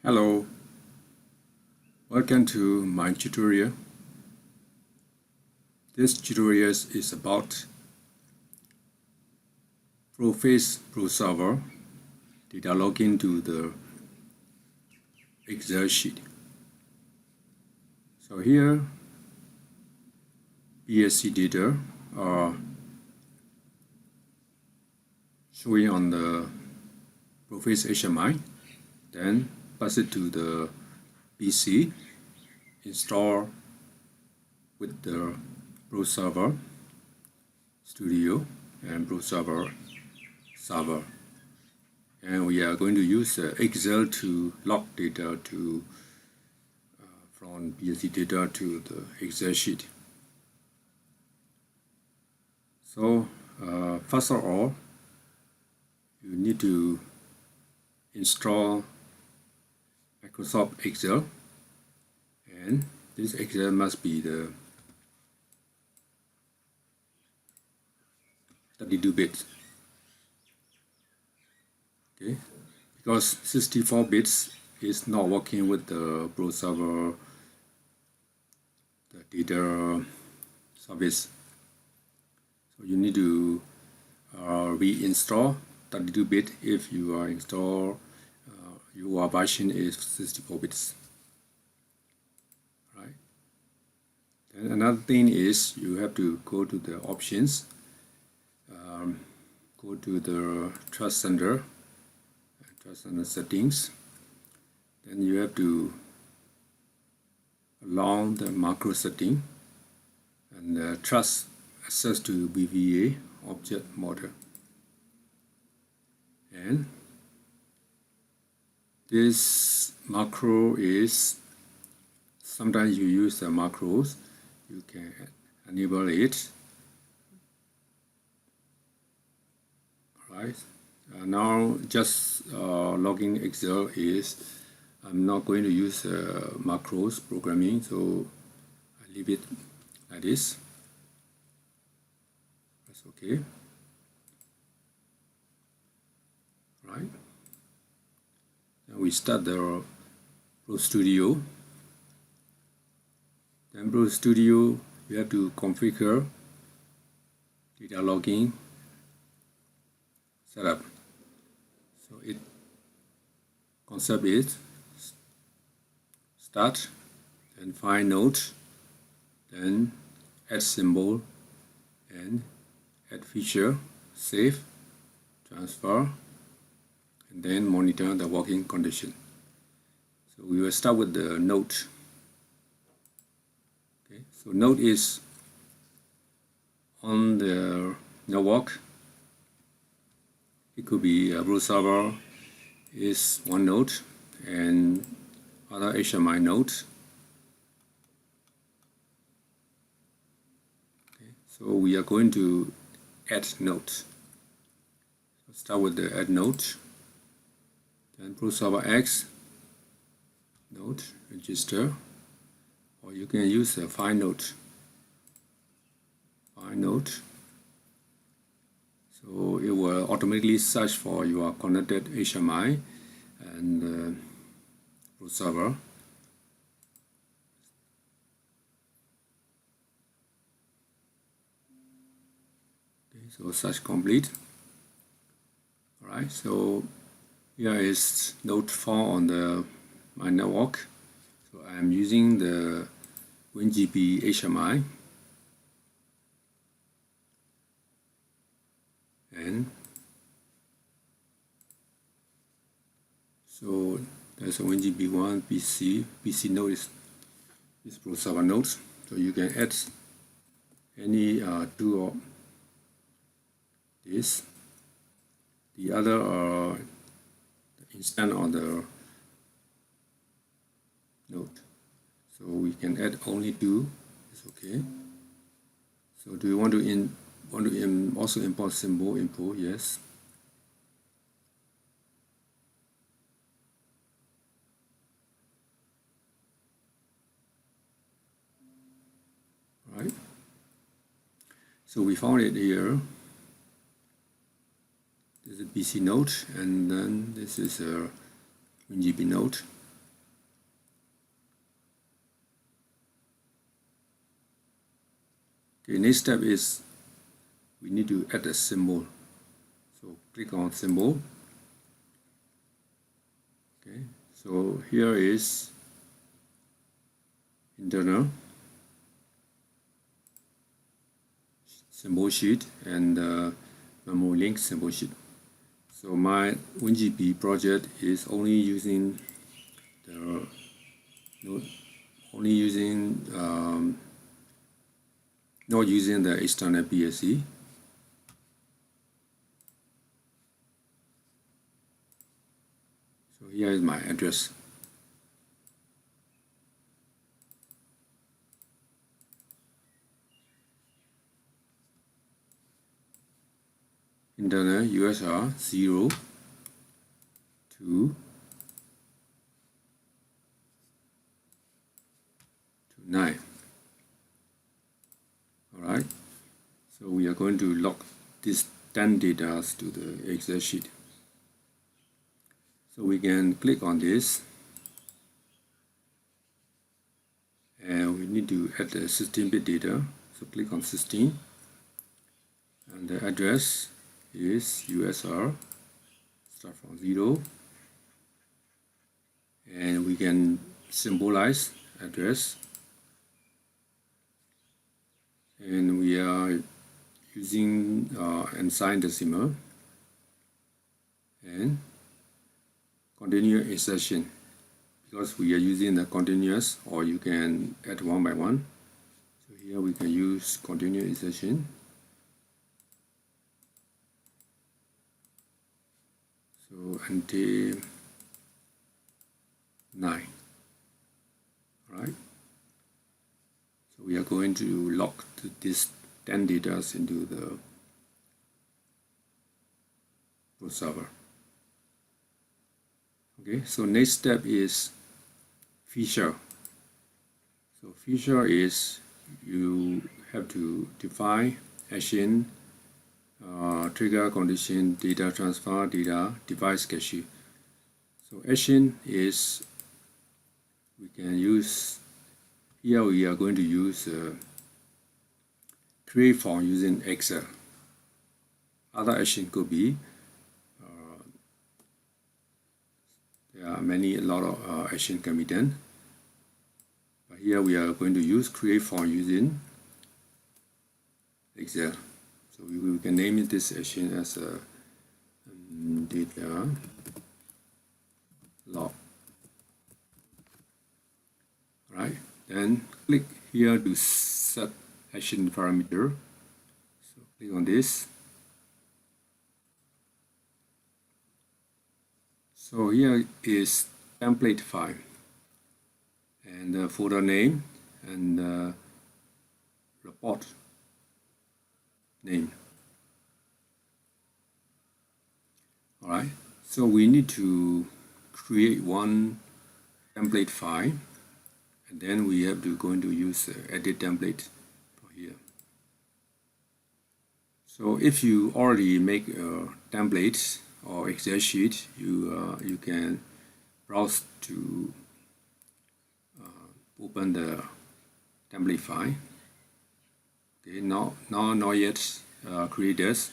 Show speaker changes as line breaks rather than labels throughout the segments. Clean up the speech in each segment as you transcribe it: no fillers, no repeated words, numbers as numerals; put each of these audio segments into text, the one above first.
Hello, welcome to my tutorial. This tutorial is about Proface ProServer data login to the Excel sheet. So here, BSC data are showing on the Proface HMI, then pass it to the PC, install with the ProServer Studio and ProServer server, and we are going to use Excel to log data to from BSC data to the Excel sheet. So first of all, you need to install Microsoft Excel, and this Excel must be the 32-bit. Okay, because 64 bits is not working with the ProServer the data service. So you need to reinstall 32-bit if you are your version is 64 bits. Right. Then another thing is you have to go to the options, go to the Trust Center settings. Then you have to allow the macro setting and trust access to BVA object model. And this macro is, sometimes you use the macros, you can enable it. Right. Now just logging Excel is, I'm not going to use macros programming, so I leave it like this. That's okay. Right. Now we start the Pro Studio. Then Pro Studio, you have to configure data logging setup. So it concept is start, then find node, then add symbol, and add feature, save, transfer, and then monitor the working condition. So we will start with the node. Okay, so node is on the network. It could be a ProServer is one node and other HMI nodes. Okay, so we are going to add nodes. So start with the add node, then ProServer-Ex node register, or you can use a find node. Find node. So it will automatically search for your connected HMI and ProServer. Okay, so search complete. Alright, so here is node 4 on my network. So I am using the WinGP HMI. And so there's a WinGP1 PC node is ProServer nodes. So you can add any two of this. The other are the instance on the node. So we can add only two. It's okay. So do you want to also import symbol info? Yes. Right. So we found it here. This is a PC node, and then this is a WinGP node. Okay, next step is we need to add a symbol. So click on symbol. Okay, so here is internal symbol sheet and memory link symbol sheet. So my WinGP project is only using the not using the external PLC. So here is my address. Internal USR 0 to 9. Alright, so we are going to log these 10 data to the Excel sheet. So we can click on this and we need to add the 16-bit data. So click on 16 and the address is USR, start from 0, and we can symbolize address, and we are using unsigned decimal and continuous insertion because we are using the continuous, or you can add one by one. So here we can use continuous insertion. So until 9. Alright. So we are going to log this 10 data into the ProServer. Okay, so next step is feature. So feature is you have to define action, trigger condition, data transfer, data device cache. So action is we can use here. We are going to use create form using Excel. Other action could be there are a lot of action can be done. But here we are going to use create form using Excel. So we can name this action as a data log. Right, then click here to set action parameter. So click on this. So here is template file and the folder name and the report name. Alright, so we need to create one template file, and then we have to going to use edit template for here. So if you already make a template or Excel sheet, you can browse to open the template file. Okay, not yet create this.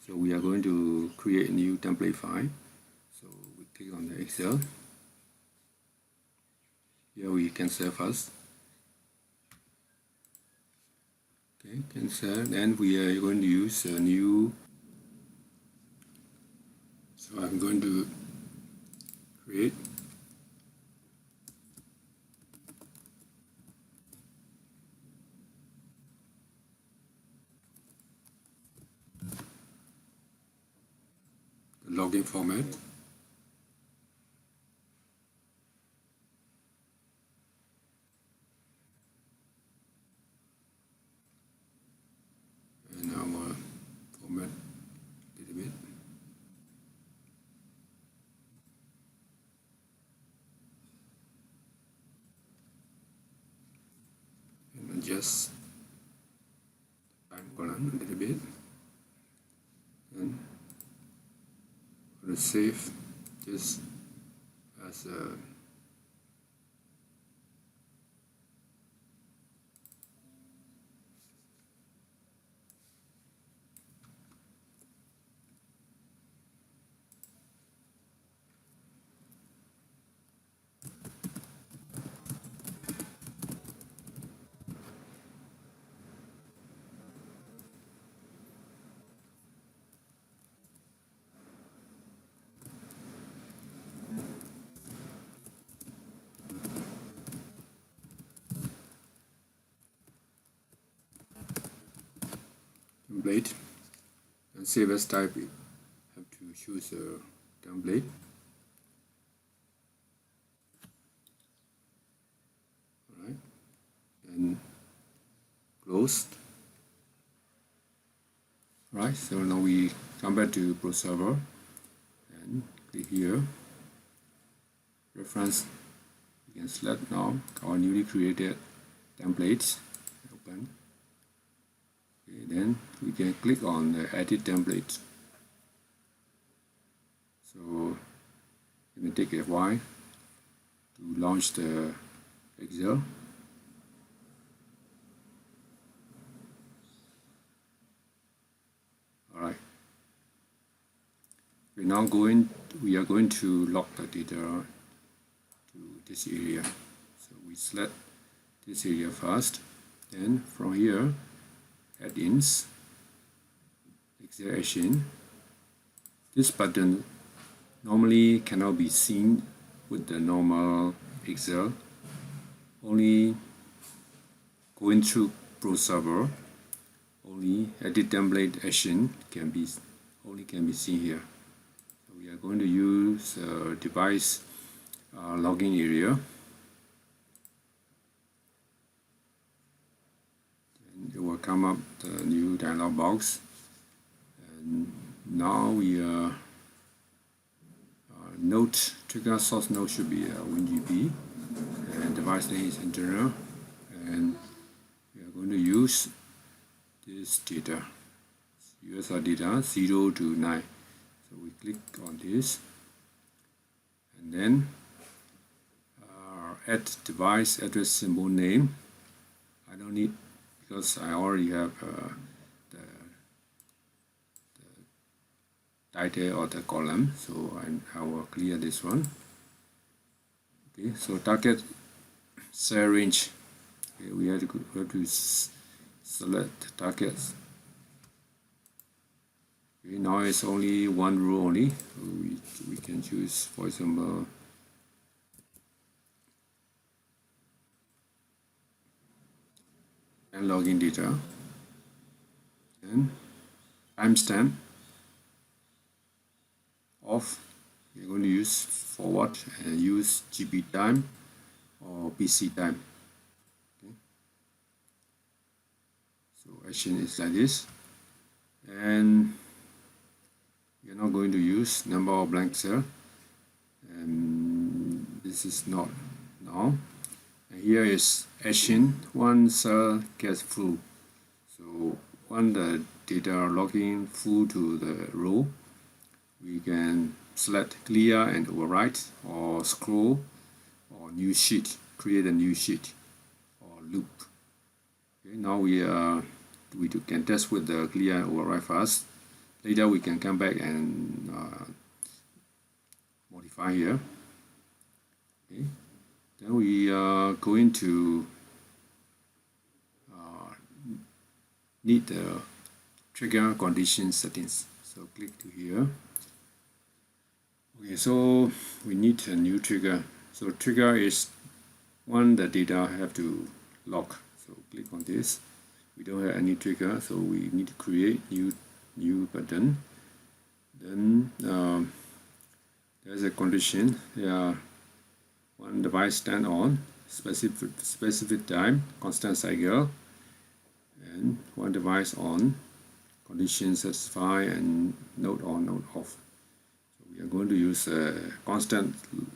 So we are going to create a new template file. So we click on the Excel. Here we cancel first. Okay, cancel. Then we are going to use a new. So I'm going to create the login format. And our format a little bit. And adjust time column a little bit. And for the save just as a template, and save as type. Have to choose a template. Alright, and close. Alright, so now we come back to ProServer and click here. Reference, you can select now our newly created templates. Open. Okay, then we can click on the edit template. So it may take a while to launch the Excel. Alright. We are going to log the data to this area. So we select this area first. Then from here, add-ins, Excel action. This button normally cannot be seen with the normal Excel. Only going through ProServer, only edit template action can be seen here. So we are going to use device login area. And it will come up the new dialog box. And now we node trigger source node should be WinGP, and device name is internal, and we are going to use this data, USR data 0 to 9. So we click on this, and then add device address symbol name. I don't need, because I already have the title or the column, so I will clear this one. Okay, so target cell range. Okay, we have to select the targets. Okay, now it's only one row only. So we can choose, for example, and login data, and timestamp off. We're going to use forward and use GB time or PC time. Okay. So action is like this, and we're not going to use number of blank cell, and this is not now. And here is action, one cell gets full. So when the data login full to the row, we can select clear and overwrite, or scroll, or new sheet, create a new sheet, or loop. Okay, now we can test with the clear and overwrite first. Later we can come back and modify here. Okay. Then we are going to need the trigger condition settings. So click to here. Okay, so we need a new trigger. So trigger is when the data have to log. So click on this. We don't have any trigger, so we need to create new button. Then there's a condition. One device stand on specific time, constant cycle, and one device on, condition satisfy, and node on, node off. So we are going to use constant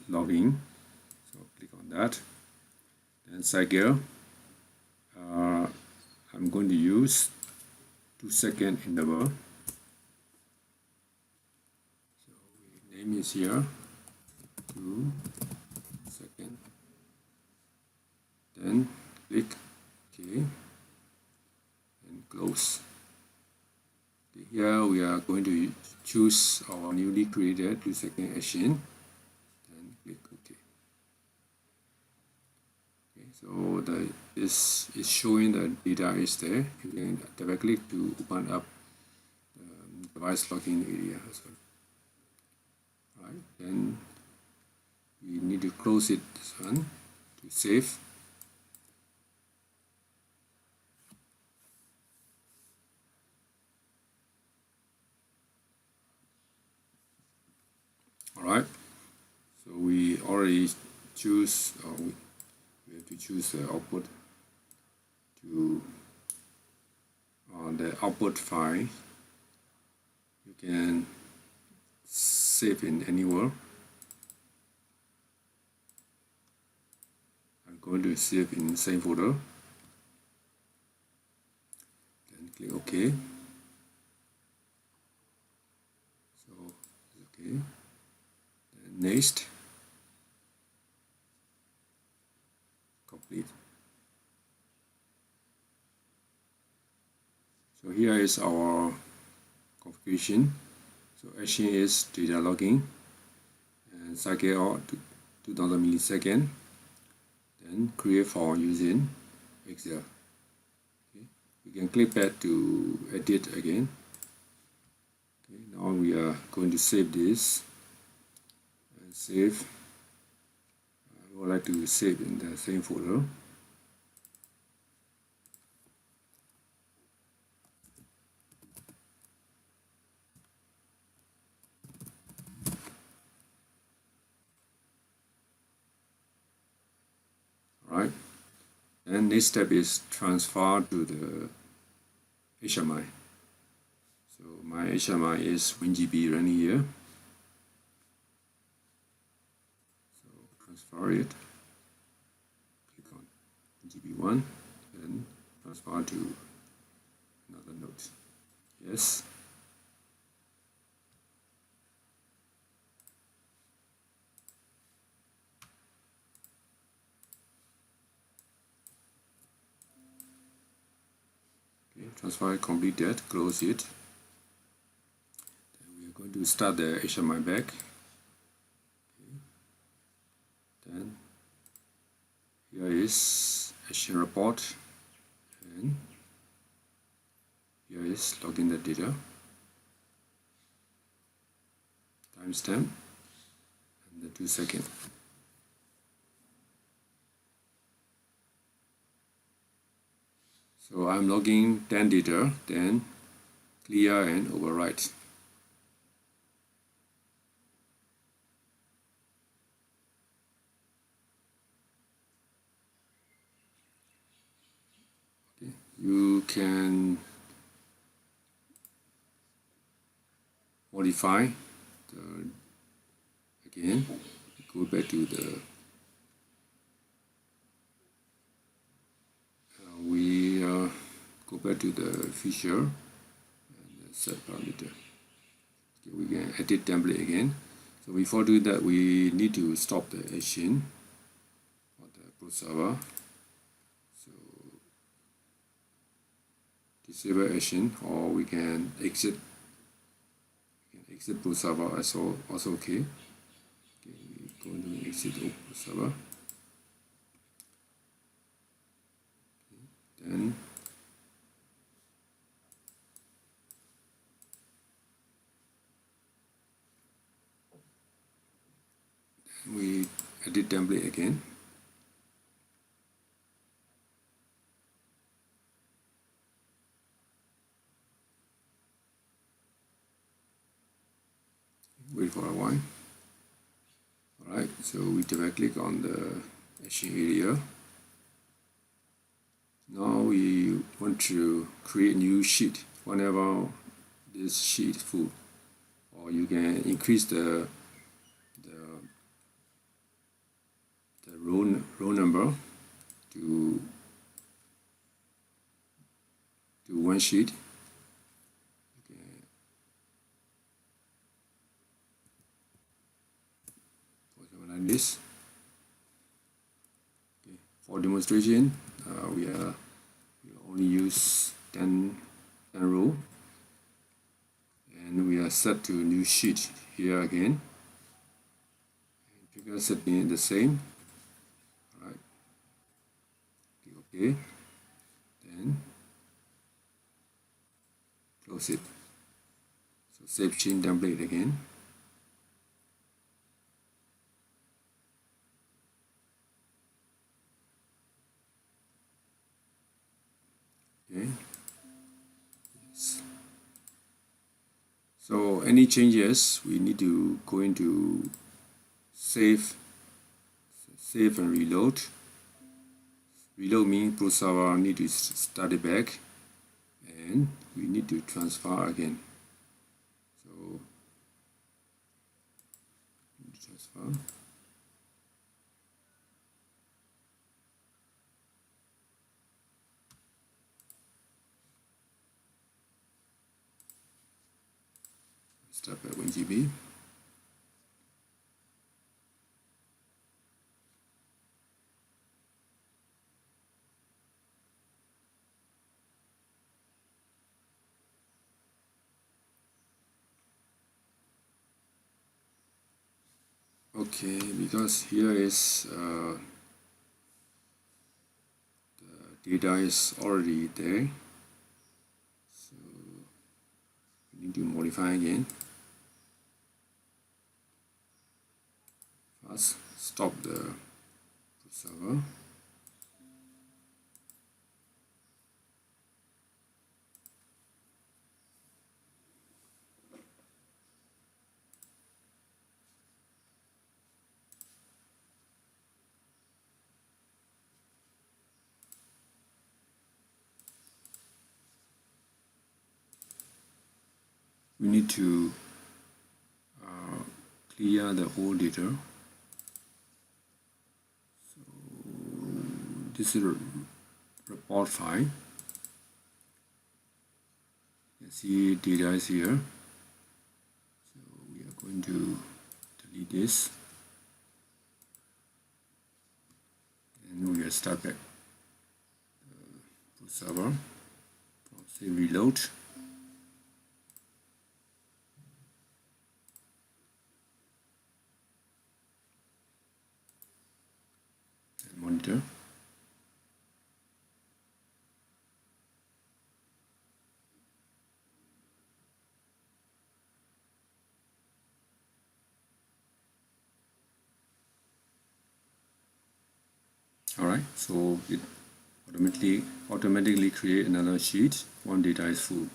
logging. So click on that. Then cycle, I'm going to use 2-second interval. So name is here 2 second. Then click OK and close. Okay, here we are going to choose our newly created 2-second action. Then click OK. Okay, so this is showing the data is there. You can double click to open up the device login area as well. Right, then we need to close it, this one, to save. already choose, we have to choose the output to the output file. You can save in anywhere. I'm going to save in same folder. Then click OK. So it's okay. Then next, complete. So here is our configuration. So action is data logging and cycle out to 2000 milliseconds. Then create file using Excel. Okay. We can click back to edit again. Okay. Now we are going to save this and save. I would like to save in the same folder. Right. And next step is transfer to the HMI. So my HMI is 1 GB running here. So transfer it. Click on GB1 and transfer to another node. Yes. Okay, transfer completed. Close it. Then we are going to start the HMI back. Okay. Then here is action report, and here is login the data, timestamp, and the 2 seconds. So I'm logging 10 data, then clear and overwrite. Okay. You can modify the, again, go back to the go back to the feature and set parameter. Okay, we can edit template again. So before doing that, we need to stop the action for the ProServer. So disable action, or we can exit. Exit ProServer also okay. Okay, we're going to exit ProServer. Okay, then we edit template again. Wait for a while. Alright, so we double click on the action area. Now we want to create new sheet whenever this sheet is full, or you can increase the row number to one sheet. Okay. For example, like this. Okay. For demonstration, we only use 10 row, and we are set to new sheet here again. Trigger setting the same. Alright. Okay. Then close it. So save change template again. Okay. Yes. So any changes, we need to go into save save and reload. Reload means ProServer need to start it back, and we need to transfer again. So transfer. Start at 1 GB. Okay, because here is the data is already there, so we need to modify again. First, stop the server. We need to clear the whole data. So this is a report file. You can see data is here. So we are going to delete this, and we will start back the server. Say reload. Monitor. Alright, so it automatically create another sheet. One data is full.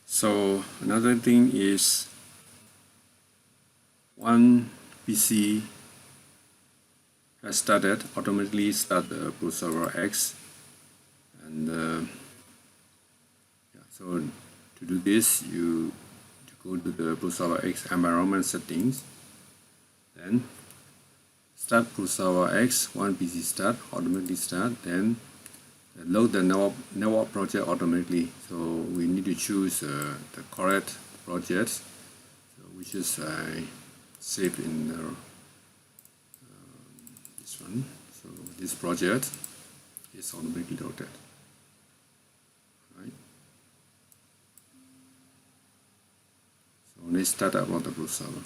So another thing is one PC has started, automatically start the ProServer-Ex, and so to do this you go to the ProServer-Ex environment settings, then start ProServer-Ex, one PC start, automatically start, then load the network project automatically. So we need to choose the correct project, so which is saved in this one. So this project is automatically loaded. Right. So let's start about the ProServer.